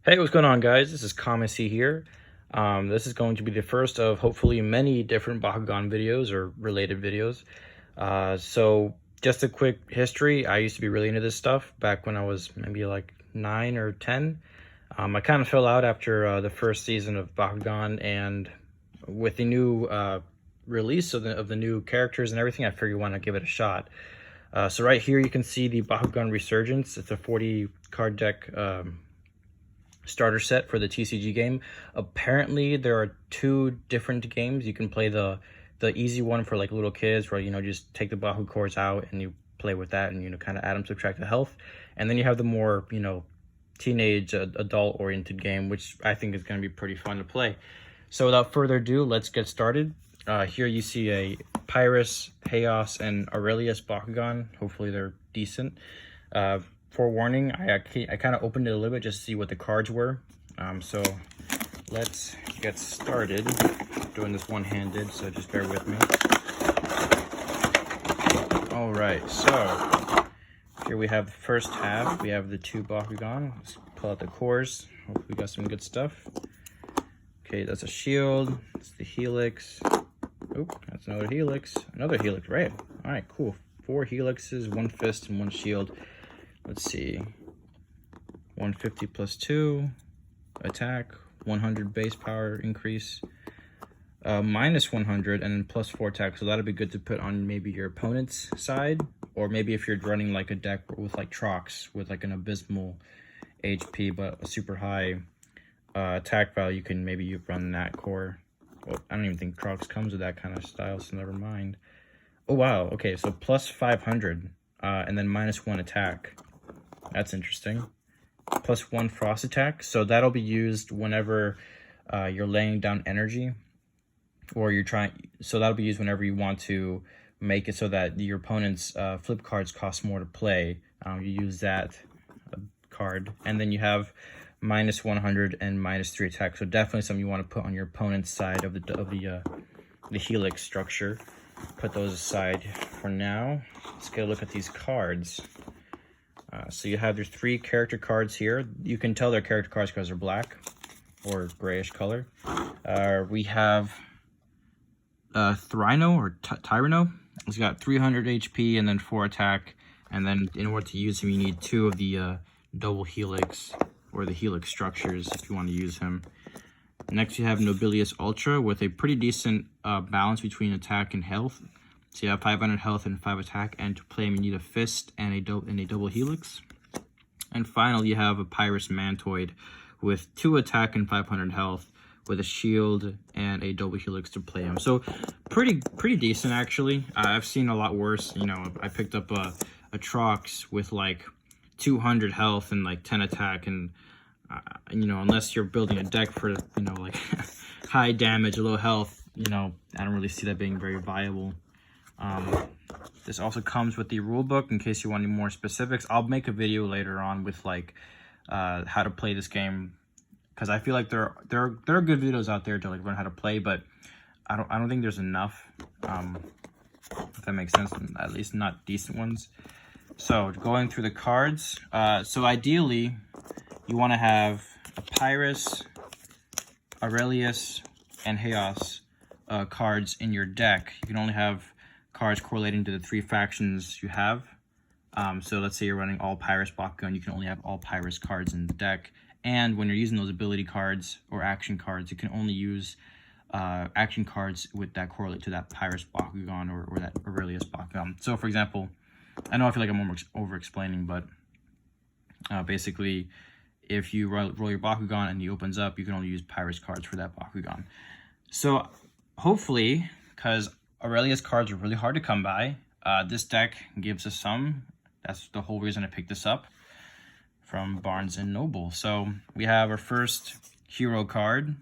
Hey, what's going on, guys? This is Kamasi here. This is going to be the first of hopefully many different Bakugan videos or related videos. So just a quick history. I used to be really into this stuff back when I was maybe like 9 or 10. I kind of fell out after the first season of Bakugan, and with the new release of the new characters and everything, I figured why not give it a shot. So right here you can see the Bakugan Resurgence. It's a 40 card deck starter set for the TCG game. Apparently there are two different games. You can play the easy one for like little kids, where just take the Baku cores out and you play with that, and kind of add them, subtract the health. And then you have the more teenage adult oriented game, which I think is going to be pretty fun to play. So without further ado, let's get started. Here you see a Pyrus, Chaos, and Aurelus Bakugan. Hopefully they're decent. Forewarning, I kind of opened it a little bit just to see what the cards were. So let's get started. I'm doing this one-handed, so just bear with me. All right, so here we have the first half. We have the two Bakugan. Let's pull out the cores. Hopefully we got some good stuff. Okay, that's a shield. That's the helix. Oop, that's another helix. Another helix, right? All right, cool. 4 helixes, 1 fist, and 1 shield. Let's see, 150 plus 2 attack, 100 base power increase, minus 100 and then plus 4 attack. So that'll be good to put on maybe your opponent's side, or maybe if you're running like a deck with like Trox with like an abysmal HP but a super high attack value, you can maybe run that core. Well, I don't even think Trox comes with that kind of style, so never mind. Oh wow, okay, so plus 500 and then minus 1 attack. That's interesting. Plus 1 frost attack. So that'll be used whenever you're laying down energy, or you're trying. So that'll be used whenever you want to make it so that your opponent's flip cards cost more to play. You use that card, and then you have minus 100 and minus 3 attack. So definitely something you want to put on your opponent's side of the helix structure. Put those aside for now. Let's get a look at these cards. So you have your 3 character cards here. You can tell they're character cards because they're black or grayish color. We have Thrino or Tyranno. He's got 300 HP and then 4 attack. And then in order to use him, you need 2 of the double helix or the helix structures if you want to use him. Next, you have Nobilious Ultra with a pretty decent balance between attack and health. So you have 500 health and 5 attack, and to play him you need a fist and a double helix. And finally, you have a Pyrus Mantoid with 2 attack and 500 health, with a shield and a double helix to play him. So pretty decent actually. I've seen a lot worse. I picked up a Trox with like 200 health and like 10 attack, and unless you're building a deck for like high damage, low health, I don't really see that being very viable. This also comes with the rule book in case you want any more specifics. I'll make a video later on with like how to play this game, because I feel like there are good videos out there to like learn how to play, but I don't think there's enough, if that makes sense, at least not decent ones. So going through the cards, so ideally you want to have a Pyrus, Aurelus, and Chaos cards in your deck. You can only have cards correlating to the 3 factions you have. So let's say you're running all Pyrus Bakugan, you can only have all Pyrus cards in the deck. And when you're using those ability cards or action cards, you can only use action cards that correlate to that Pyrus Bakugan or that Aurelus Bakugan. So for example, I know I feel like I'm over-explaining, but basically, if you roll your Bakugan and he opens up, you can only use Pyrus cards for that Bakugan. So hopefully, because Aurelus cards are really hard to come by, this deck gives us some. That's the whole reason I picked this up from Barnes & Noble. So we have our first hero card,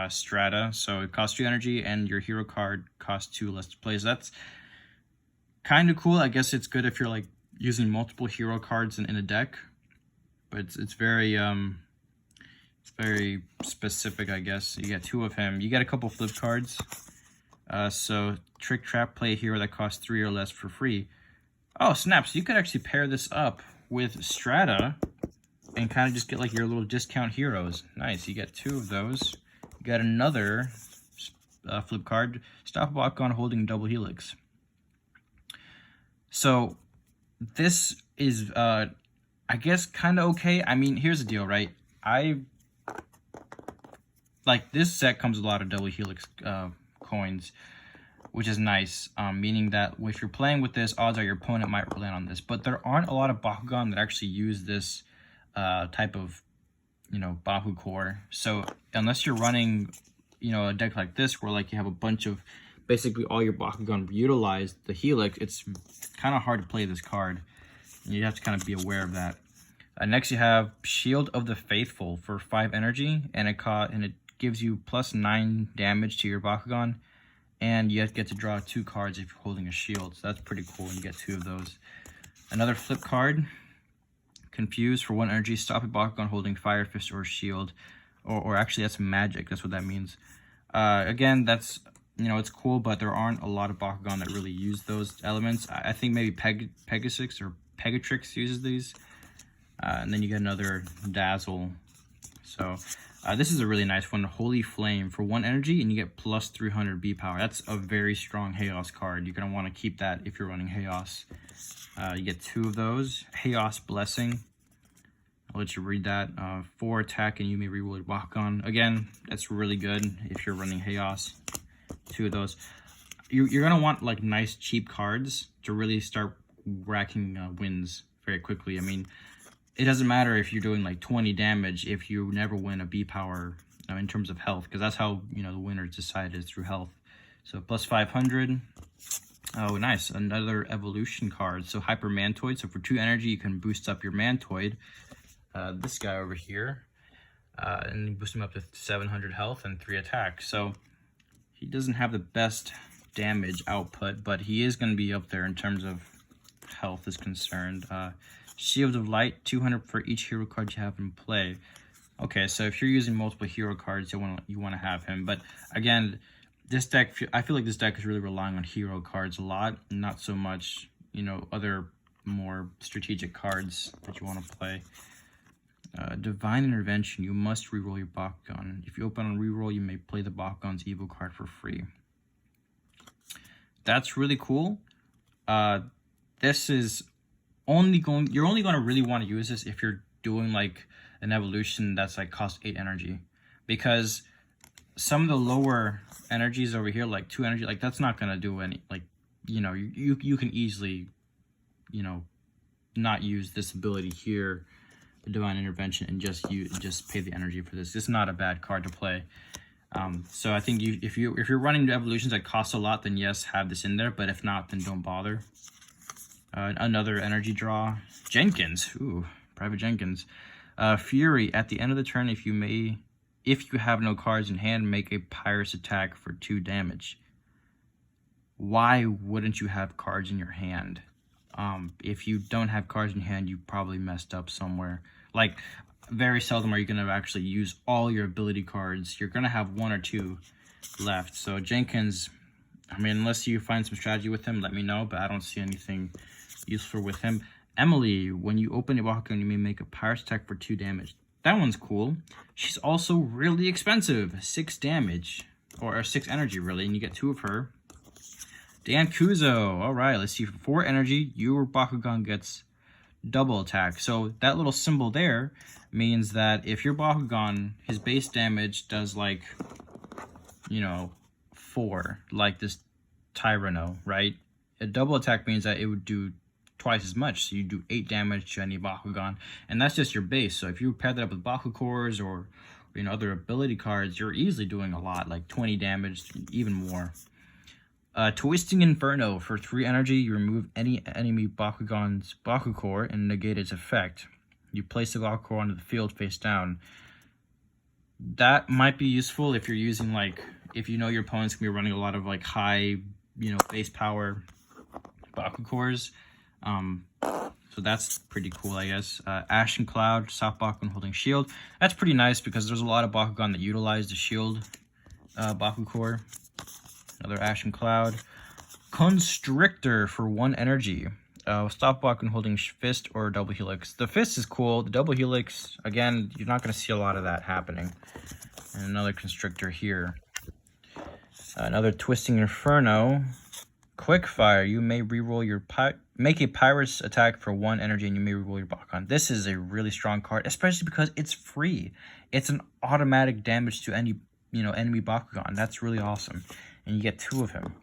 Strata. So it costs 2 energy, and your hero card costs 2 less to play. So that's kind of cool. I guess it's good if you're like using multiple hero cards in a deck, but it's very specific, I guess. You get 2 of him. You get a couple flip cards. So Trick Trap, play a hero that costs 3 or less for free. Oh, snaps. You could actually pair this up with Strata and kind of just get like your little discount heroes. Nice, you get 2 of those. You got another flip card, stop a Bakugan holding double helix. So this is I guess kind of okay. I mean, here's the deal, right? Like this set comes with a lot of double helix coins, which is nice, meaning that if you're playing with this, odds are your opponent might land on this. But there aren't a lot of Bakugan that actually use this type of, Baku core. So unless you're running, a deck like this where like you have a bunch of, basically all your Bakugan utilize the helix, it's kind of hard to play this card. You have to kind of be aware of that. Next you have Shield of the Faithful for 5 energy, and it gives you +9 damage to your Bakugan. And you get to draw 2 cards if you're holding a shield. So that's pretty cool. You get 2 of those. Another flip card. Confuse for 1 energy. Stop a Bakugan holding Fire Fist or Shield. Or actually, that's magic. That's what that means. Again, that's, it's cool, but there aren't a lot of Bakugan that really use those elements. I think maybe Pegasus or Pegatrix uses these. And then you get another Dazzle. So this is a really nice one. Holy Flame for 1 energy, and you get +300 B power. That's a very strong Chaos card. You're going to want to keep that if you're running Chaos. You get 2 of those. Chaos Blessing. I'll let you read that. 4 attack, and you may reroll your Bakugan. Again, that's really good if you're running Chaos. 2 of those. You're going to want like nice cheap cards to really start racking wins very quickly. I mean, it doesn't matter if you're doing like 20 damage if you never win a B power in terms of health, because that's how the winner is decided, through health. So +500. Oh, nice, another evolution card. So Hyper Mantoid. So for 2 energy, you can boost up your Mantoid. This guy over here, and you boost him up to 700 health and 3 attack. So he doesn't have the best damage output, but he is going to be up there in terms of health is concerned. Shield of Light, 200 for each hero card you have in play. Okay, so if you're using multiple hero cards, you want to have him. But again, this deck, I feel like this deck is really relying on hero cards a lot, not so much, other more strategic cards that you want to play. Divine Intervention, you must reroll your Bakugan. If you open on reroll, you may play the Bakugan's evil card for free. That's really cool. This is you're only going to really want to use this if you're doing like an evolution that's like cost 8 energy, because some of the lower energies over here, like 2 energy, like that's not going to do any, like, you can easily, not use this ability here, the Divine Intervention, and just pay the energy for this. It's not a bad card to play. So I think if you're running evolutions that cost a lot, then yes, have this in there, but if not, then don't bother. Another energy draw. Jenkins. Ooh, Private Jenkins. Fury. At the end of the turn, if you have no cards in hand, make a Pyrus attack for 2 damage. Why wouldn't you have cards in your hand? If you don't have cards in hand, you probably messed up somewhere. Like, very seldom are you going to actually use all your ability cards. You're going to have 1 or 2 left. So Jenkins, I mean, unless you find some strategy with him, let me know, but I don't see anything useful with him. Emily, when you open your Bakugan, you may make a Pyrus attack for 2 damage. That one's cool. She's also really expensive. 6 damage, or 6 energy, really, and you get 2 of her. Dan Kuzo. All right, let's see. For 4 energy, your Bakugan gets double attack. So that little symbol there means that if your Bakugan, his base damage does like, 4, like this Tyranno, right? A double attack means that it would do twice as much, so you do 8 damage to any Bakugan, and that's just your base. So if you pair that up with Baku cores or other ability cards, you're easily doing a lot, like 20 damage, even more. Twisting Inferno for 3 energy, you remove any enemy Bakugan's Baku core and negate its effect. You place the Baku core onto the field face down. That might be useful if you're using if your opponent's gonna be running a lot of high, base power Baku cores. So that's pretty cool, I guess. Ashen Cloud, soft Bakugan holding shield. That's pretty nice because there's a lot of Bakugan that utilize the shield Baku core. Another Ashen Cloud. Constrictor for 1 energy. Stop blocking holding fist or double helix. The fist is cool. The double helix, again, you're not going to see a lot of that happening. And another constrictor here. Another twisting inferno. Quick fire. You may reroll your make a pirate's attack for 1 energy, and you may reroll your Bakugan. This is a really strong card, especially because it's free. It's an automatic damage to any enemy Bakugan. That's really awesome, and you get 2 of him.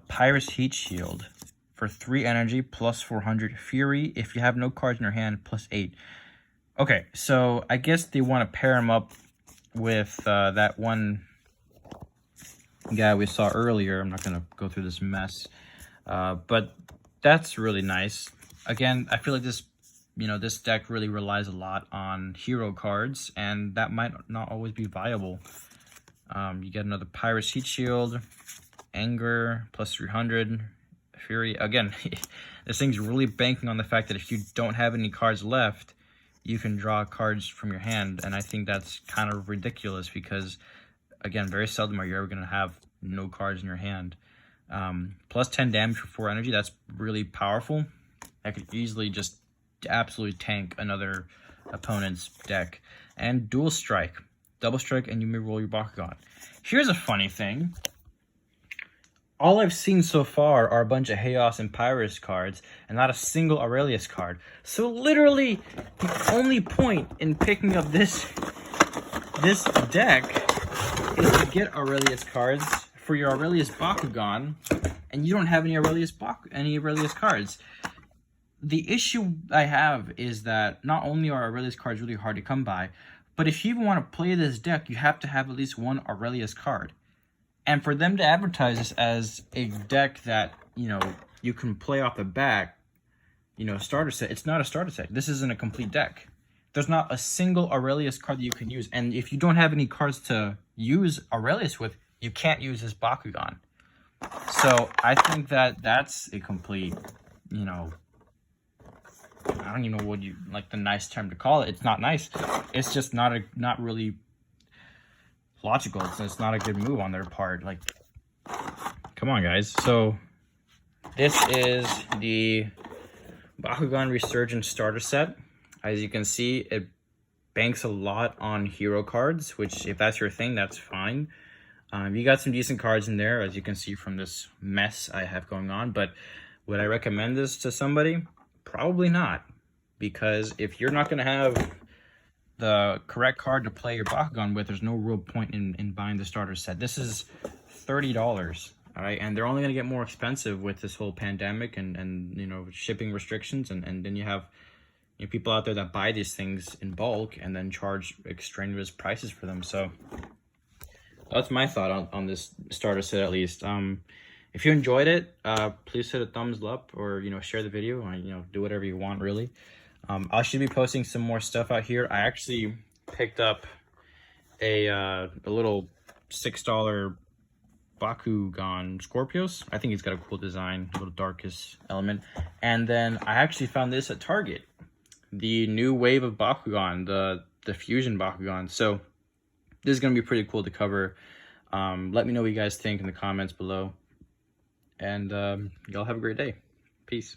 Pirate's Heat Shield for 3 energy plus 400 fury. If you have no cards in your hand, plus 8. Okay, so I guess they want to pair him up with that one guy we saw earlier. I'm not going to go through this mess, but that's really nice. Again, I feel like this this deck really relies a lot on hero cards, and that might not always be viable. You get another Pirate's Heat Shield, Anger plus 300 fury. Again, this thing's really banking on the fact that if you don't have any cards left, you can draw cards from your hand, and I think that's kind of ridiculous because, again, very seldom are you ever going to have no cards in your hand. Plus 10 damage for 4 energy, that's really powerful. That could easily just absolutely tank another opponent's deck. And dual strike. Double strike, and you may roll your Bakugan. Here's a funny thing. All I've seen so far are a bunch of Chaos and Pyrus cards, and not a single Aurelius card. So literally, the only point in picking up this deck is to get Aurelius cards for your Aurelius Bakugan, and you don't have any Aurelius cards. The issue I have is that not only are Aurelius cards really hard to come by, but if you even want to play this deck, you have to have at least 1 Aurelius card. And for them to advertise this as a deck that, you can play off the back, starter set, it's not a starter set. This isn't a complete deck. There's not a single Aurelius card that you can use. And if you don't have any cards to use Aurelius with, you can't use this Bakugan. So I think that that's a complete, I don't even know what the nice term to call it. It's not nice. It's just not really logical. It's not a good move on their part. Like, come on, guys. So this is the Bakugan Resurgence starter set. As you can see, it banks a lot on hero cards, which if that's your thing, that's fine. You got some decent cards in there, as you can see from this mess I have going on. But would I recommend this to somebody? Probably not. Because if you're not going to have the correct card to play your Bakugan with, there's no real point in buying the starter set. This is $30, all right? And they're only going to get more expensive with this whole pandemic and shipping restrictions. And then you have people out there that buy these things in bulk and then charge extraneous prices for them. So that's my thought on this starter set, at least. If you enjoyed it, please hit a thumbs up or, share the video, or, do whatever you want, really. I should be posting some more stuff out here. I actually picked up a little $6 Bakugan Scorpios. I think he's got a cool design, a little darkest element. And then I actually found this at Target, the new wave of Bakugan, the Fusion Bakugan. So this is going to be pretty cool to cover. Let me know what you guys think in the comments below. And y'all have a great day. Peace.